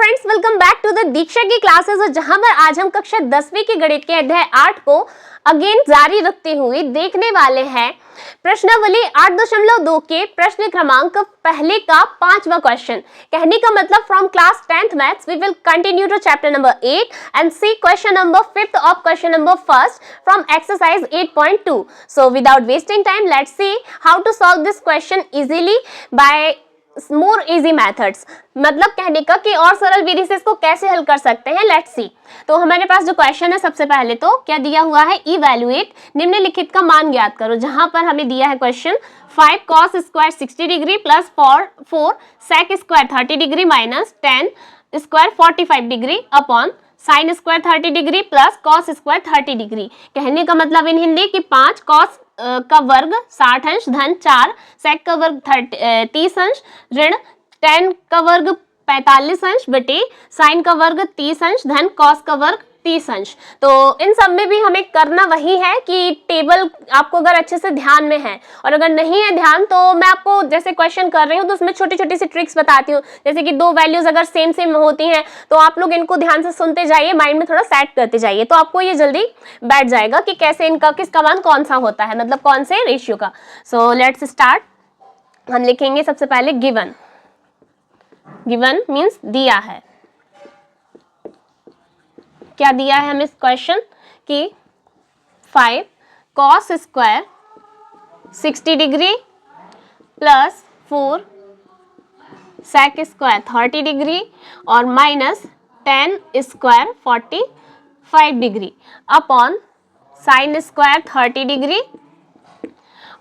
Friends, welcome back to the Diksha की classes. और जहां पर आज हम कक्षा 10वीं के गणित के अध्याय 8 को अगेन जारी रखते हुए देखने वाले हैं प्रश्नावली 8.2 के प्रश्न क्रमांक पहले का 5वां क्वेश्चन। कहने का मतलब from class 10th maths we will continue to chapter number 8 and see question number 5th of question number 1st from exercise 8.2. So without wasting time, let's see how to solve this question easily by more easy methods. मतलब कहने का कि और सरल विधि से इसको कैसे हल कर सकते हैं, लेट्स सी। तो हमारे पास जो क्वेश्चन है, सबसे पहले तो क्या दिया हुआ है, इवैल्यूएट निम्नलिखित का मान ज्ञात करो। जहां पर हमें दिया है question 5 cos square 60 degree plus 4 sec square 30 degree minus 10 square 45 degree upon sine square 30 degree plus cos square 30 degree. कहने का मतलब इन हिंदी कि 5 cos का वर्ग 60 अंश धन 4 sec का वर्ग 30 अंश ऋण 10 का वर्ग 45 अंश बटे साइन का वर्ग 30 अंश धन कॉस का वर्ग 30 अंश। तो इन सब में भी हमें करना वही है कि टेबल आपको अगर अच्छे से ध्यान में है, और अगर नहीं है ध्यान तो मैं आपको जैसे क्वेश्चन कर रही हूँ तो उसमें छोटी छोटी सी ट्रिक्स बताती हूँ। जैसे कि दो वैल्यूज अगर सेम सेम होती हैं तो आप लोग इनको ध्यान से सुनते जाइए, माइंड में थोड़ा सेट करते जाइए, तो आपको ये जल्दी बैठ जाएगा कि कैसे इनका किसका मान कौन सा होता है, मतलब कौन से रेशियो का। So let's start. हम लिखेंगे सबसे पहले गिवन। गिवन मीन्स दिया है। क्या दिया है हमें इस क्वेश्चन कि 5 cos square 60 degree plus 4 sec square 30 degree और minus 10 square 45 degree upon sine square 30 degree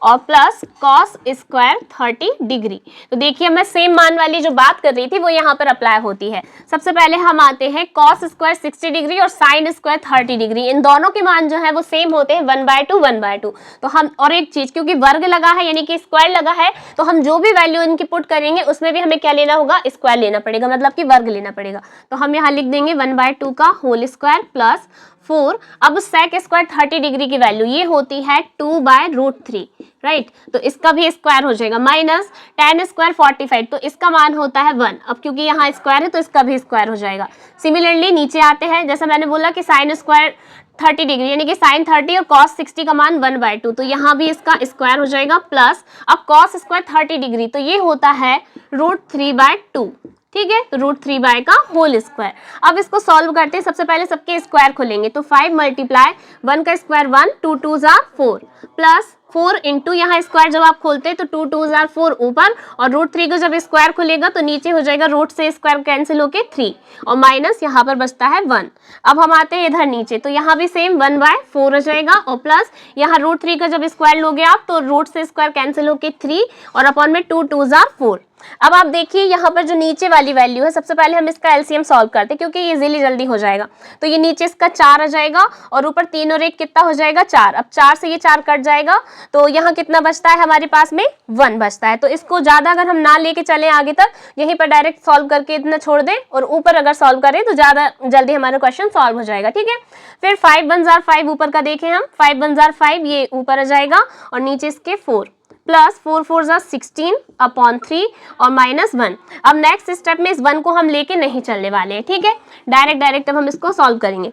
और प्लस कॉस स्क्वायर 30 डिग्री। तो देखिए मैं सेम मान वाली जो बात कर रही थी वो यहाँ पर अप्लाई होती है। सबसे पहले हम आते हैं कॉस स्क्वायर 60 डिग्री और साइन स्क्वायर 30 डिग्री, इन दोनों के मान जो है वो सेम होते हैं 1/2 तो हम, और एक चीज क्योंकि वर्ग लगा है यानी कि स्क्वायर लगा है तो हम जो भी वैल्यू इनकी पुट करेंगे उसमें भी हमें क्या लेना होगा, स्क्वायर लेना पड़ेगा, मतलब कि वर्ग लेना पड़ेगा। तो हम यहाँ लिख देंगे 1/2 का होल स्क्वायर प्लस 4। अब sec स्क्वायर 30 डिग्री की वैल्यू ये होती है 2/√3, राइट, तो इसका भी स्क्वायर हो जाएगा माइनस 10 स्क्वायर 45, तो इसका मान होता है 1। अब क्योंकि यहाँ स्क्वायर है तो इसका भी स्क्वायर हो जाएगा। सिमिलरली नीचे आते हैं, जैसा मैंने बोला कि साइन स्क्वायर 30 डिग्री यानी कि साइन 30 और कॉस 60 का मान 1/2, तो यहाँ भी इसका स्क्वायर हो जाएगा प्लस अब कॉस स्क्वायर 30 डिग्री तो ये होता है √3/2, ठीक है, तो √3 का होल स्क्वायर। अब इसको सॉल्व करते हैं। सबसे पहले सबके स्क्वायर खोलेंगे तो 5 मल्टीप्लाई 1 का square 1, 2 2s are 4 plus 4 into यहाँ स्क्वायर जब आप खोलते हैं तो 2 2s are 4 ऊपर और √3 को जब स्क्वायर खोलेगा तो नीचे हो जाएगा, रूट से स्क्वायर कैंसिल होके 3 और माइनस यहाँ पर बचता है 1। अब हम आते हैं इधर नीचे तो यहाँ भी सेम 1/4 हो जाएगा और प्लस यहाँ √3 का जब स्क्वायर लोगे आप तो रूट से स्क्वायर कैंसिल होके 3 और अपॉन में 2 2s are 4। अब आप देखिए यहाँ पर जो नीचे वाली वैल्यू है, सबसे पहले हम इसका एलसीएम सॉल्व करते हैं क्योंकि इजीली जल्दी हो जाएगा। तो ये नीचे इसका 4 आ जाएगा और ऊपर 3 और 1 कितना हो जाएगा, 4। अब 4 से ये 4 कट जाएगा तो यहाँ कितना बचता है हमारे पास में, 1 बचता है। तो इसको ज़्यादा अगर हम ना लेके चलें आगे तक, यहीं पर डायरेक्ट सॉल्व करके इतना छोड़ दें और ऊपर अगर सॉल्व करें तो ज़्यादा जल्दी हमारा क्वेश्चन सॉल्व हो जाएगा, ठीक है। फिर 5 1s are 5 ऊपर का देखें हम, 5 1s are 5 ये ऊपर आ जाएगा और नीचे इसके 4 प्लस 4 4s are 16 अपॉन 3 और माइनस 1। अब नेक्स्ट स्टेप में इस 1 को हम लेके नहीं चलने वाले हैं, ठीक है, डायरेक्ट अब हम इसको सॉल्व करेंगे।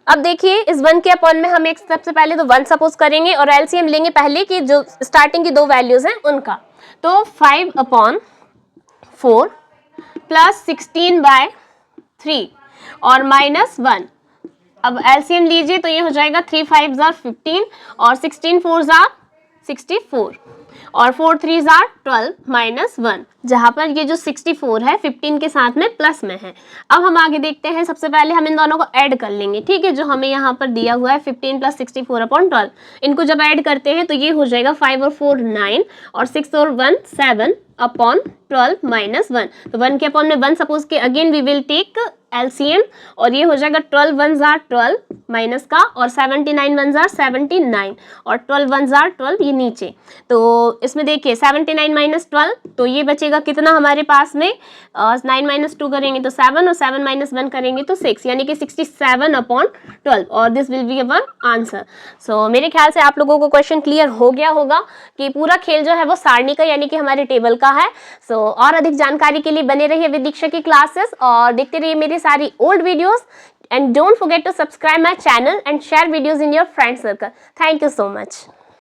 अब देखिए इस 1 के अपॉन में हम एक सबसे पहले तो 1 सपोज करेंगे और एलसीएम लेंगे पहले की जो स्टार्टिंग की दो वैल्यूज हैं उनका। तो 5/4 प्लस 16/3 और माइनस 1। अब एलसीएम लीजिए तो ये हो जाएगा 3 5s are 15 और 16 4s are 64 और 4 3s are 12 माइनस 1, जहां पर ये जो 64 है 15 के साथ में प्लस में है। अब हम आगे देखते हैं। सबसे पहले हम इन दोनों को ऐड कर लेंगे, ठीक है, जो हमें यहाँ पर दिया हुआ है 15 प्लस 64 अपॉन 12। इनको जब ऐड करते हैं तो ये हो जाएगा 5 और 4 9 और 6 और 1 7 अपॉन 12 माइनस 1। तो 1 के अपॉन में 1 सपोज के again we will take LCM और ये हो जाएगा 12 वन जार 12 माइनस का और 79 वन जार 79 और 12 वन जार 12 ये नीचे। तो इसमें देखिए 79 माइनस 12 तो ये बचेगा कितना हमारे पास में 9 माइनस 2 करेंगे तो 7 और 7 माइनस 1 करेंगे तो 6 यानी कि 67/12 और this will be our answer. So मेरे ख्याल से आप लोगों को क्वेश्चन क्लियर हो गया होगा कि पूरा खेल जो है वो सारणी का यानी कि हमारे टेबल का है। सो और अधिक जानकारी के लिए बने रहिए विद दीक्षा की क्लासेस और देखते रहिए मेरी सारी old videos and don't forget to subscribe my channel and share videos in your friend circle. Thank you so much.